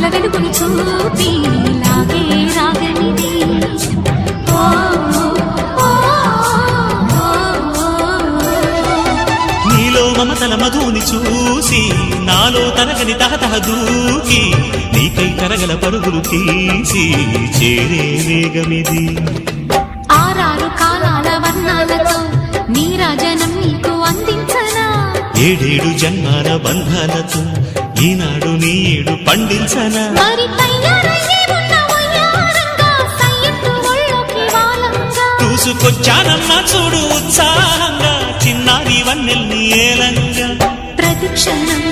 తలపుల వెలుగును చూపి లాగే రాగనిది నీలో మమతల మధుని చూసి నాలో తరగని తహతహ దూకి నీకై తరగల పరుగులు తీసి చేరే వేగమిది ఆరారు కాలాల వర్ణాలతో నీరాజనం నీకు అందించనా ఏడేడు జన్మాల బంధాలతో ఈనాడు నీడు పండించనా మరి తయారయ్యే ఉన్న వయ్యారంగా సయ్యత్తు ఒళ్ళోకి వాలంగా చూసుకొచ్చానమ్మా చూడు ఉత్సాహంగా చిన్నారి వన్నెల్ని ఏలంగా ప్రతిక్షణం